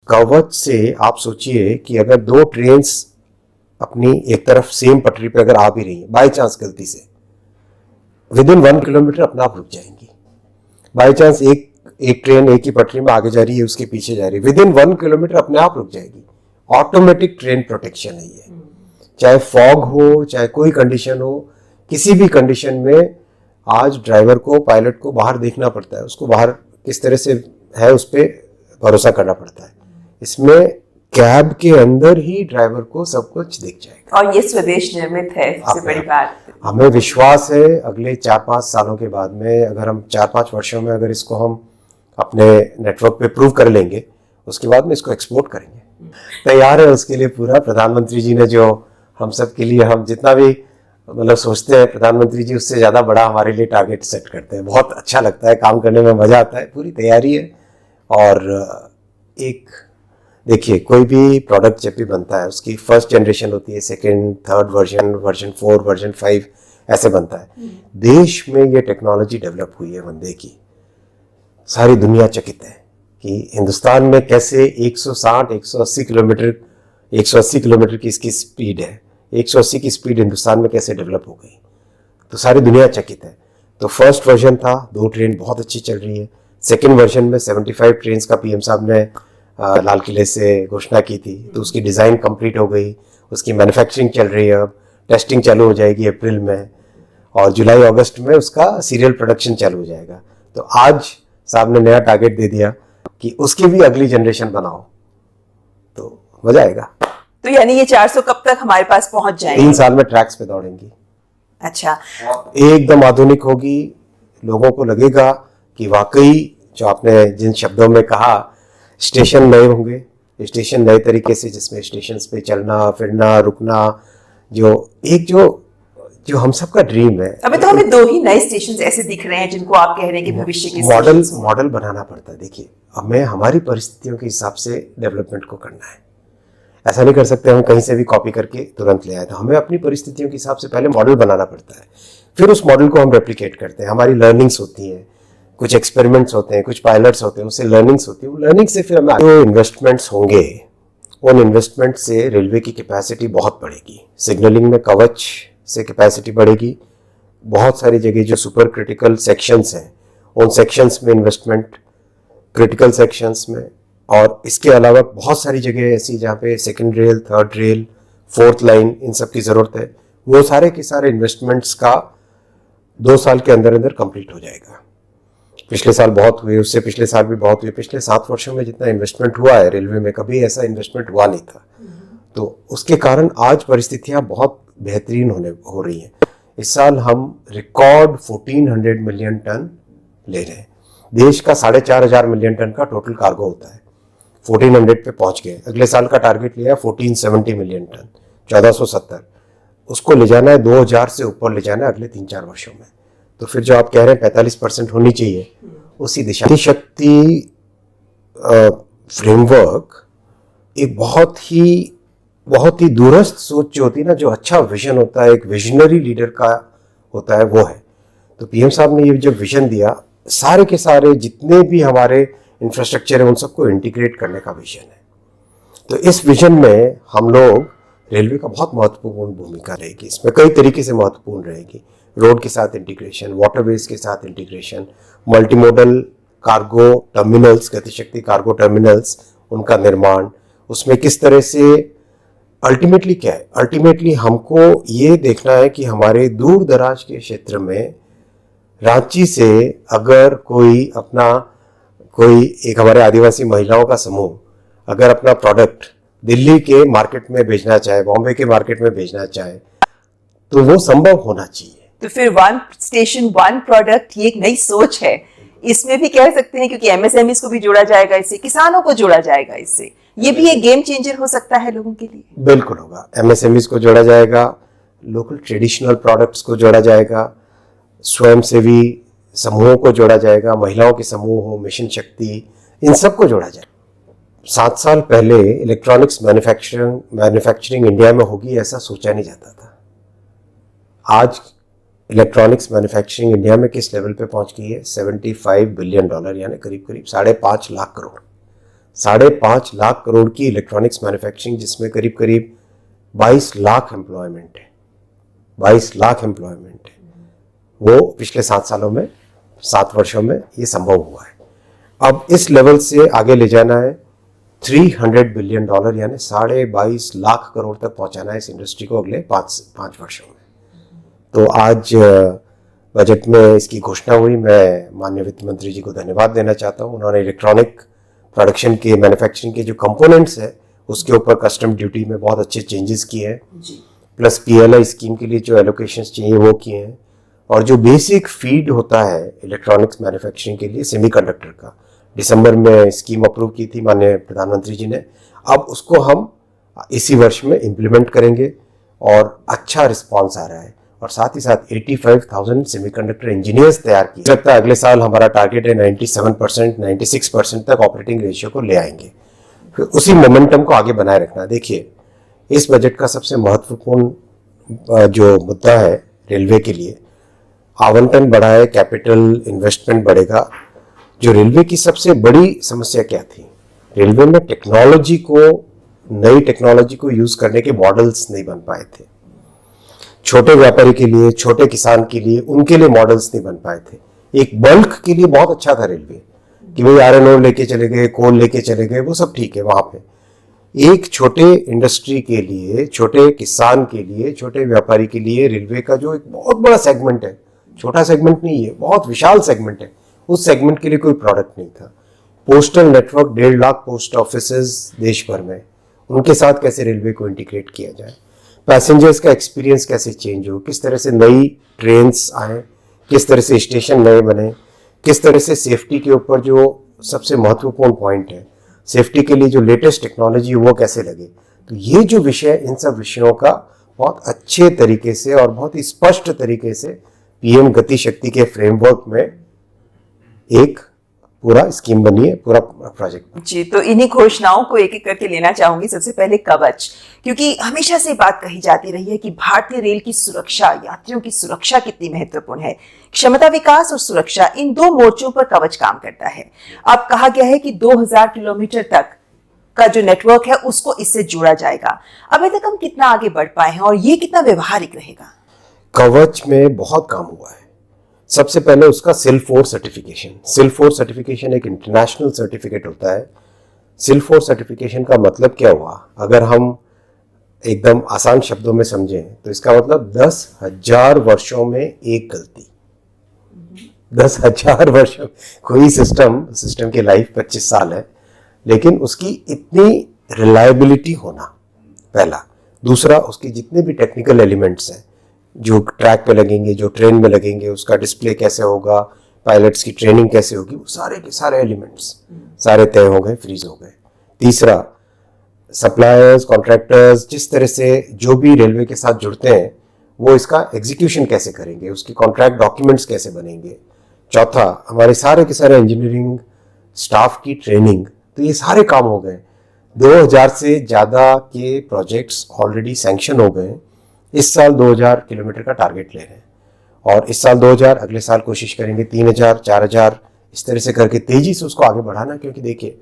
कवच से आप सोचिए कि अगर दो ट्रेन्स अपनी एक तरफ सेम पटरी पे अगर आ भी रही है बाय चांस गलती से, विद इन 1 किलोमीटर अपने आप रुक जाएंगी। बाय चांस एक ट्रेन एक ही पटरी में आगे जा रही है, उसके पीछे जा रही है, विद इन 1 किलोमीटर अपने आप रुक जाएगी। ऑटोमेटिक ट्रेन प्रोटेक्शन है ये। चाहे फॉग हो, चाहे कोई कंडीशन हो, किसी भी कंडीशन में आज ड्राइवर को, पायलट को बाहर देखना पड़ता है, उसको बाहर किस तरह से है उस पर भरोसा करना पड़ता है। इसमें कैब के अंदर ही ड्राइवर को सब कुछ दिख जाएगा। और ये स्वदेश निर्मित है, सबसे बड़ी बात। हमें विश्वास है अगले 4-5 सालों के बाद में, अगर हम 4-5 वर्षों में अगर इसको हम अपने नेटवर्क पे प्रूव कर लेंगे, उसके बाद में इसको एक्सपोर्ट करेंगे। तैयार है उसके लिए पूरा। प्रधानमंत्री जी ने जो हम सब के लिए, हम जितना भी मतलब सोचते हैं, प्रधानमंत्री जी उससे ज़्यादा बड़ा हमारे लिए टारगेट सेट करते हैं। बहुत अच्छा लगता है, काम करने में मज़ा आता है। पूरी तैयारी है। और एक देखिए, कोई भी प्रोडक्ट जब भी बनता है उसकी फर्स्ट जनरेशन होती है, second, third version, version 4, version 5 ऐसे बनता है। देश में ये टेक्नोलॉजी डेवलप हुई है वंदे की, सारी दुनिया चकित है कि हिंदुस्तान में कैसे 160-180 किलोमीटर की इसकी स्पीड है। 180 की स्पीड हिंदुस्तान में कैसे डेवलप हो गई, तो सारी दुनिया चकित है। तो फर्स्ट वर्जन था, 2 ट्रेन बहुत अच्छी चल रही है। सेकेंड वर्जन में 75 ट्रेन का पीएम साहब ने लाल किले से घोषणा की थी, तो उसकी डिज़ाइन कंप्लीट हो गई, उसकी मैन्युफैक्चरिंग चल रही है। अब टेस्टिंग चालू हो जाएगी अप्रैल में, और जुलाई अगस्त में उसका सीरियल प्रोडक्शन चालू हो जाएगा। तो आज साहब ने नया टारगेट दे दिया कि उसकी भी अगली जनरेशन बनाओ, तो मजा आएगा। तो यानी ये 400 कब तक हमारे पास पहुंच जाएंगे? 3 साल में ट्रैक्स पे दौड़ेंगी। अच्छा, एकदम आधुनिक होगी। लोगों को लगेगा कि वाकई जो आपने जिन शब्दों में कहा, स्टेशन नए होंगे, स्टेशन नए तरीके से, जिसमें स्टेशन पे चलना फिरना रुकना, जो हम सबका ड्रीम है। अभी तो हमें 2 ही नए स्टेशन ऐसे दिख रहे हैं जिनको आप कह रहे हैं कि भविष्य के मॉडल बनाना पड़ता है। देखिए, हमें हमारी परिस्थितियों के हिसाब से डेवलपमेंट को करना है। ऐसा नहीं कर सकते हम कहीं से भी कॉपी करके तुरंत ले आए। तो हमें अपनी परिस्थितियों के हिसाब से पहले मॉडल बनाना पड़ता है, फिर उस मॉडल को हम रेप्लिकेट करते हैं। हमारी लर्निंग्स होती हैं, कुछ एक्सपेरिमेंट्स होते हैं, कुछ पायलट्स होते हैं, उससे लर्निंग्स होती है। वो लर्निंग से फिर हमें जो इन्वेस्टमेंट्स होंगे, उन इन्वेस्टमेंट से रेलवे की कैपेसिटी बहुत बढ़ेगी। सिग्नलिंग में कवच से कैपेसिटी बढ़ेगी। बहुत सारी जगह जो सुपर क्रिटिकल सेक्शंस हैं, उन सेक्शंस में इन्वेस्टमेंट, क्रिटिकल सेक्शंस में। और इसके अलावा बहुत सारी जगह ऐसी जहाँ पे second rail, third rail, fourth line, इन सब की ज़रूरत है। वो सारे के सारे इन्वेस्टमेंट्स का 2 साल के अंदर अंदर कंप्लीट हो जाएगा। पिछले साल बहुत हुए, उससे पिछले साल भी बहुत हुए। पिछले 7 वर्षों में जितना इन्वेस्टमेंट हुआ है रेलवे में, कभी ऐसा इन्वेस्टमेंट हुआ नहीं था। तो उसके कारण आज परिस्थितियाँ बहुत बेहतरीन हो रही हैं। इस साल हम रिकॉर्ड 1400 मिलियन टन ले रहे हैं। देश का 4500 मिलियन टन का टोटल कार्गो होता है, 1400 पे पहुंच गए। अगले साल का टारगेट लिया 1470 मिलियन टन, 1470। उसको ले जाना है 2000 से ऊपर ले जाना है अगले 3-4 वर्षों में। तो फिर जो आप कह रहे हैं 45% होनी चाहिए, उसी दिशा। शक्ति फ्रेमवर्क एक बहुत ही दूरस्थ सोच जो होती है ना, जो अच्छा विजन होता है, एक विजनरी लीडर का होता है, वो है। तो पीएम साहब ने ये जो विजन दिया, सारे के सारे जितने भी हमारे इंफ्रास्ट्रक्चर है उन सबको इंटीग्रेट करने का विजन है। तो इस विजन में हम लोग, रेलवे का बहुत महत्वपूर्ण भूमिका रहेगी। इसमें कई तरीके से महत्वपूर्ण रहेगी। रोड के साथ इंटीग्रेशन, वाटरवेज के साथ integration, multimodal cargo terminals, GatiShakti cargo terminals, उनका निर्माण, उसमें किस तरह से अल्टीमेटली क्या है, अल्टीमेटली हमको ये देखना है कि हमारे दूर दराज के क्षेत्र में रांची से अगर कोई एक हमारे आदिवासी महिलाओं का समूह अगर अपना प्रोडक्ट दिल्ली के मार्केट में भेजना चाहे, बॉम्बे के मार्केट में भेजना चाहे, तो वो संभव होना चाहिए। तो फिर 1 स्टेशन 1 प्रोडक्ट, ये एक नई सोच है। इसमें भी कह सकते हैं, क्योंकि एमएसएमईज को भी जोड़ा जाएगा इससे, किसानों को जोड़ा जाएगा इससे, ये भी एक गेम चेंजर हो सकता है लोगों के लिए। बिल्कुल होगा। एमएसएमईज को जोड़ा जाएगा, लोकल ट्रेडिशनल प्रोडक्ट्स को जोड़ा जाएगा, स्वयंसेवी समूहों को जोड़ा जाएगा, महिलाओं के समूह हो, मिशन शक्ति, इन सब को जोड़ा जाएगा। 7 साल पहले इलेक्ट्रॉनिक्स मैन्युफैक्चरिंग इंडिया में होगी ऐसा सोचा नहीं जाता था। आज इलेक्ट्रॉनिक्स मैन्युफैक्चरिंग इंडिया में किस लेवल पे पहुंच गई है? $75 बिलियन, यानी करीब करीब 5.5 लाख करोड़। 5.5 लाख करोड़ की इलेक्ट्रॉनिक्स मैन्युफैक्चरिंग, जिसमें करीब करीब 22 लाख एम्प्लॉयमेंट है। 22 लाख एम्प्लॉयमेंट है। वो पिछले 7 सालों में, 7 वर्षों में ये संभव हुआ है। अब इस लेवल से आगे ले जाना है, $300 बिलियन यानी 22.5 लाख करोड़ तक पहुंचाना है इस इंडस्ट्री को अगले 5 वर्षों में। तो आज बजट में इसकी घोषणा हुई। मैं माननीय वित्त मंत्री जी को धन्यवाद देना चाहता हूं। उन्होंने इलेक्ट्रॉनिक प्रोडक्शन के, मैन्युफैक्चरिंग के जो कंपोनेंट्स है उसके ऊपर कस्टम ड्यूटी में बहुत अच्छे चेंजेस किए हैं, प्लस PLI स्कीम के लिए जो एलोकेशंस चाहिए वो किए हैं, और जो बेसिक फीड होता है इलेक्ट्रॉनिक्स मैन्युफैक्चरिंग के लिए सेमीकंडक्टर का, दिसंबर में स्कीम अप्रूव की थी माननीय प्रधानमंत्री जी ने। अब उसको हम इसी वर्ष में इम्प्लीमेंट करेंगे और अच्छा रिस्पांस आ रहा है, और साथ ही साथ 85,000 सेमीकंडक्टर इंजीनियर्स तैयार किए। लगता है अगले साल हमारा टारगेट है 97%, 96% तक ऑपरेटिंग रेशियो को ले आएंगे। फिर उसी मोमेंटम को आगे बनाए रखना। देखिए, इस बजट का सबसे महत्वपूर्ण जो मुद्दा है रेलवे के लिए, आवंटन बढ़ा है, कैपिटल इन्वेस्टमेंट बढ़ेगा। जो रेलवे की सबसे बड़ी समस्या क्या थी, रेलवे में टेक्नोलॉजी को, नई टेक्नोलॉजी को यूज करने के मॉडल्स नहीं बन पाए थे। छोटे व्यापारी के लिए, छोटे किसान के लिए, उनके लिए मॉडल्स नहीं बन पाए थे। एक बल्क के लिए बहुत अच्छा था रेलवे कि भाई आयरन ओर लेके चले गए, कोल लेके चले गए, वो सब ठीक है वहां पे। एक छोटे इंडस्ट्री के लिए, छोटे किसान के लिए, छोटे व्यापारी के लिए रेलवे का जो एक बहुत बड़ा सेगमेंट है, छोटा सेगमेंट नहीं है, बहुत विशाल सेगमेंट है, उस सेगमेंट के लिए कोई प्रोडक्ट नहीं था। Postal network, 1.5 lakh post offices देश भर में, उनके साथ कैसे रेलवे को इंटीग्रेट किया जाए, पैसेंजर्स का एक्सपीरियंस कैसे चेंज हो, किस तरह से नई ट्रेन्स आए, किस तरह से स्टेशन नए बने, किस तरह से सेफ्टी के ऊपर जो सबसे महत्वपूर्ण पॉइंट है, सेफ्टी के लिए जो लेटेस्ट टेक्नोलॉजी वो कैसे लगे। तो ये जो विषय, इन सब विषयों का बहुत अच्छे तरीके से और बहुत ही स्पष्ट तरीके से PM गति शक्ति के फ्रेमवर्क में एक पूरा स्कीम बनी है, पूरा प्रोजेक्ट। जी, तो इन्हीं घोषणाओं को एक एक करके लेना चाहूंगी। सबसे पहले कवच, क्योंकि हमेशा से बात कही जाती रही है कि भारतीय रेल की सुरक्षा, यात्रियों की सुरक्षा कितनी महत्वपूर्ण है। क्षमता विकास और सुरक्षा, इन 2 मोर्चों पर कवच काम करता है। अब कहा गया है कि 2000 किलोमीटर तक का जो नेटवर्क है उसको इससे जोड़ा जाएगा। अभी तक हम कितना आगे बढ़ पाए हैं और ये कितना व्यवहारिक रहेगा? कवच में बहुत काम हुआ है। सबसे पहले उसका SIL4 सर्टिफिकेशन। SIL4 सर्टिफिकेशन एक इंटरनेशनल सर्टिफिकेट होता है। SIL4 सर्टिफिकेशन का मतलब क्या हुआ, अगर हम एकदम आसान शब्दों में समझें तो इसका मतलब 10,000 वर्षों में एक गलती। 10,000 वर्षों, कोई सिस्टम की लाइफ 25 साल है, लेकिन उसकी इतनी रिलायबिलिटी होना पहला। दूसरा, उसके जितने भी टेक्निकल एलिमेंट्स हैं जो ट्रैक पे लगेंगे, जो ट्रेन में लगेंगे, उसका डिस्प्ले कैसे होगा, पायलट्स की ट्रेनिंग कैसे होगी, वो सारे के सारे एलिमेंट्स सारे तय हो गए, फ्रीज हो गए। तीसरा, सप्लायर्स, कॉन्ट्रैक्टर्स, जिस तरह से जो भी रेलवे के साथ जुड़ते हैं वो इसका एग्जीक्यूशन कैसे करेंगे, उसकी कॉन्ट्रैक्ट डॉक्यूमेंट्स कैसे बनेंगे। चौथा, हमारे सारे के सारे इंजीनियरिंग स्टाफ की ट्रेनिंग। तो ये सारे काम हो गए। 2000 से ज़्यादा के प्रोजेक्ट्स ऑलरेडी सैंक्शन हो गए। इस साल 2000 किलोमीटर का टारगेट ले रहे हैं, और इस साल 2000, अगले साल कोशिश करेंगे 3000, 4000, इस तरह से करके तेजी से उसको आगे बढ़ाना। क्योंकि देखिए,